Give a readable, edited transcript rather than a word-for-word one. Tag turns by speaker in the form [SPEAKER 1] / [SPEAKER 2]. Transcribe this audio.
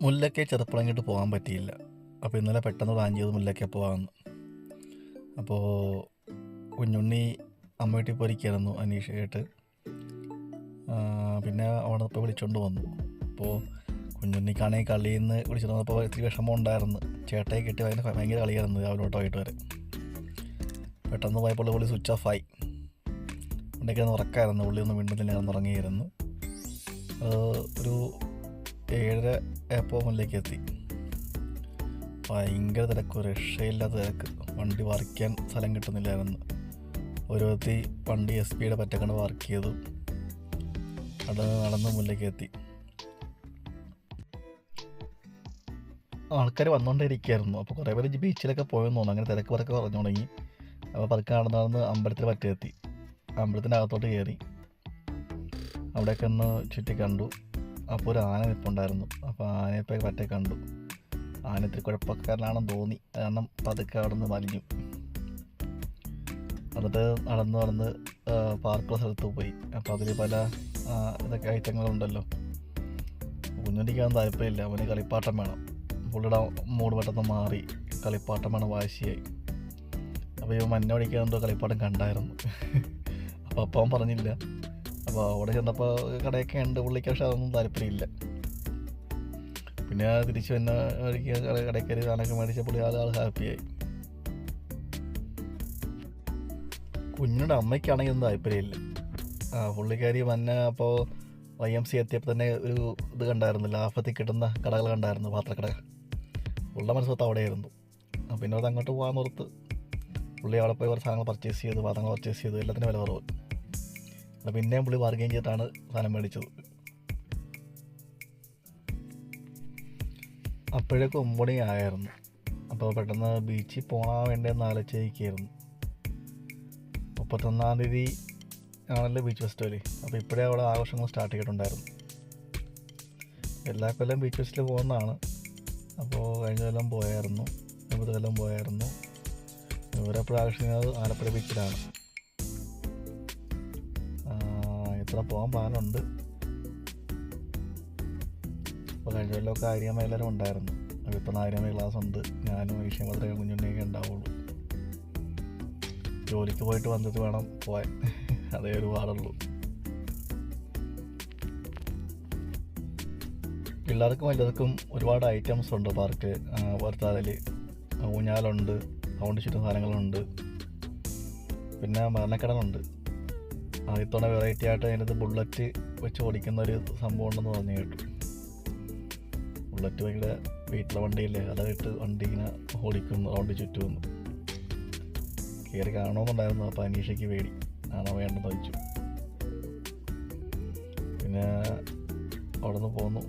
[SPEAKER 1] മുല്ലയ്ക്ക് ചെറുപ്പളങ്ങിയിട്ട് പോകാൻ പറ്റിയില്ല. അപ്പോൾ ഇന്നലെ പെട്ടെന്ന് പ്ലാൻ ചെയ്ത് മുല്ലയ്ക്ക് പോകാമെന്ന്. അപ്പോൾ കുഞ്ഞുണ്ണി അമ്മ വീട്ടിൽ പോയിരിക്കുകയായിരുന്നു അനീഷയായിട്ട്. പിന്നെ അവിടെ ഇപ്പോൾ വിളിച്ചുകൊണ്ട് വന്നു. അപ്പോൾ കുഞ്ഞുണ്ണിക്കാണെങ്കിൽ കളിയിൽ നിന്ന് വിളിച്ചിട്ട് വന്നപ്പോൾ ഇത്തിരി വിഷമം ഉണ്ടായിരുന്നു. ചേട്ടയെ കിട്ടി ഭയങ്കര കളിയായിരുന്നു രാവിലെ തൊട്ട് വൈകിട്ട് വരെ. പെട്ടെന്ന് പോയപ്പോൾ പുള്ളി സ്വിച്ച് ഓഫ് ആയി. ഉണ്ടെങ്കിൽ ഉറക്കമായിരുന്നു, പുള്ളി ഒന്നും വീണ്ടും ഉറങ്ങിയിരുന്നു. ഒരു 7:30 ആയപ്പോൾ മുന്നിലേക്ക് എത്തി. ഭയങ്കര തിരക്ക്, രക്ഷയില്ലാത്ത തിരക്ക്. വണ്ടി പാർക്കാൻ സ്ഥലം കിട്ടുന്നില്ലായിരുന്നു. ഓരോരുത്തി വണ്ടി SP പറ്റക്കണ്ട് പാർക്ക് ചെയ്തു. അത് നടന്ന് മുന്നിലേക്ക് എത്തി. ആൾക്കാർ വന്നുകൊണ്ടിരിക്കുകയായിരുന്നു. അപ്പോൾ കുറേ പേര് ബീച്ചിലൊക്കെ പോയെന്ന് തോന്നുന്നു. അങ്ങനെ തിരക്ക് പതുക്കെ പറഞ്ഞു തുടങ്ങി. അപ്പോൾ പതുക്കെ നടന്ന് അമ്പലത്തിൽ പറ്റെത്തി. അമ്പലത്തിൻ്റെ അകത്തോട്ട് കയറി അവിടെയൊക്കെ ഒന്ന് ചുറ്റി കണ്ടു. അപ്പോൾ ഒരു ആന നിൽപ്പുണ്ടായിരുന്നു. അപ്പോൾ ആനയെ പറ്റേ കണ്ടു. ആന ഇത്തിരി കുഴപ്പക്കാരനാണെന്ന് തോന്നി. കാരണം പതുക്കെ അവിടെ നിന്ന് വലിഞ്ഞു. എന്നിട്ട് നടന്ന് പാർക്കുള്ള സ്ഥലത്ത് പോയി. അപ്പോൾ അതിൽ പല ഇതൊക്കെ ഐറ്റങ്ങളുണ്ടല്ലോ. കുഞ്ഞുണ്ണിക്കാണെന്ന് താല്പര്യമില്ല, അവന് കളിപ്പാട്ടം വേണം. പുള്ളിയുടെ മൂഡ് പെട്ടെന്ന് മാറി. കളിപ്പാട്ടം വേണം, വാശിയായി. അപ്പോൾ ഈ മഞ്ഞ പഠിക്കാണ്ടോ കളിപ്പാട്ടം കണ്ടായിരുന്നു. അപ്പോൾ അവൻ പറഞ്ഞില്ല. അപ്പോൾ അവിടെ ചെന്നപ്പോൾ കടയൊക്കെ ഉണ്ട് പുള്ളിക്ക്, പക്ഷെ അതൊന്നും താല്പര്യമില്ല. പിന്നെ തിരിച്ച് തന്നെ കടയ്ക്കരി സാധനമൊക്കെ മേടിച്ച പുള്ളി ആൾ ഹാപ്പിയായി. കുഞ്ഞിൻ്റെ അമ്മയ്ക്കാണെങ്കിൽ ഒന്നും താല്പര്യമില്ല. പുള്ളിക്കാരി വന്നെ അപ്പോൾ YMC എത്തിയപ്പോൾ തന്നെ ഒരു ഇത് കണ്ടായിരുന്നു, ലാഭത്തിൽ കിട്ടുന്ന കടകൾ കണ്ടായിരുന്നു, പാത്രക്കട. പുള്ളിയുടെ മനസ്സൊത്ത് അവിടെയായിരുന്നു. പിന്നെ അത് അങ്ങോട്ട് പോകാൻ ഓർത്ത് പുള്ളി അവിടെ പോയി കുറച്ച് സാധനങ്ങൾ പർച്ചേസ് ചെയ്തു, പാത്രങ്ങൾ പർച്ചേസ് ചെയ്തു. എല്ലാത്തിനും വില കുറവ്. പിന്നെയും പുള്ളി ബാർഗെയിൻ ചെയ്തിട്ടാണ് സാധനം മേടിച്ചത്. അപ്പോഴേക്കും 9 മണി ആയിരുന്നു. അപ്പോൾ പെട്ടെന്ന് ബീച്ചിൽ പോകാൻ വേണ്ടിയെന്ന് ആലോചിക്കുകയായിരുന്നു. 31-ാം തീയതി ആണല്ലോ ബീച്ച് ഫെസ്റ്റിവൽ. അപ്പോൾ ഇപ്പോഴേ അവിടെ ആഘോഷങ്ങൾ സ്റ്റാർട്ട് ചെയ്തിട്ടുണ്ടായിരുന്നു. എല്ലാ കൊല്ലം ബീച്ച് ഫെസ്റ്റിവൽ പോകുന്നതാണ്. അപ്പോൾ കഴിഞ്ഞ കൊല്ലം പോയായിരുന്നു, 20 കൊല്ലം പോയായിരുന്നു. ഇവരെപ്പോഴും ആഘോഷിക്കുന്നത് ആലപ്പുഴ ബീച്ചിലാണ്. ഇത്ര പോകാൻ പ്ലാനുണ്ട്. അപ്പോൾ കഴിഞ്ഞ കൊല്ലമൊക്കെ ആര്യമ്മ എല്ലാവരും ഉണ്ടായിരുന്നു. അപ്പോൾ ഇപ്പം ആര്യമ്മ ക്ലാസ് ഉണ്ട്. ഞാനും ഈശയും മാത്രമേ കുഞ്ഞുണ്ണിയൊക്കെ ഉണ്ടാവുള്ളൂ. ജോലിക്ക് പോയിട്ട് വന്നിട്ട് വേണം പോകാൻ. അതേ ഒരു പാടുള്ളൂ. പിള്ളേർക്കും വലിയവർക്കും ഒരുപാട് ഐറ്റംസ് ഉണ്ട് പാർക്ക്. വർത്താതിൽ ഊഞ്ഞാലുണ്ട്, റൗണ്ട് ചുറ്റും സാധനങ്ങളുണ്ട്. പിന്നെ മരണക്കടനുണ്ട്. ഇത്തവണ വെറൈറ്റി ആയിട്ട് അതിനകത്ത് ബുള്ളറ്റ് വെച്ച് ഓടിക്കുന്ന ഒരു സംഭവം ഉണ്ടെന്ന് പറഞ്ഞു കേട്ടു. ബുള്ളറ്റ് ഭയങ്കര വെയിറ്റുള്ള വണ്ടിയില്ലേ, അതായിട്ട് വണ്ടി ഇങ്ങനെ ഓടിക്കുന്നു, റൗണ്ട് ചുറ്റുമെന്ന്. കയറി കാണണമെന്നുണ്ടായിരുന്നു. അപ്പോൾ അനീഷയ്ക്ക് പേടി, ആണോ വേണ്ടെന്ന് വെച്ചു. പിന്നെ അവിടെ നിന്ന് പോന്നു.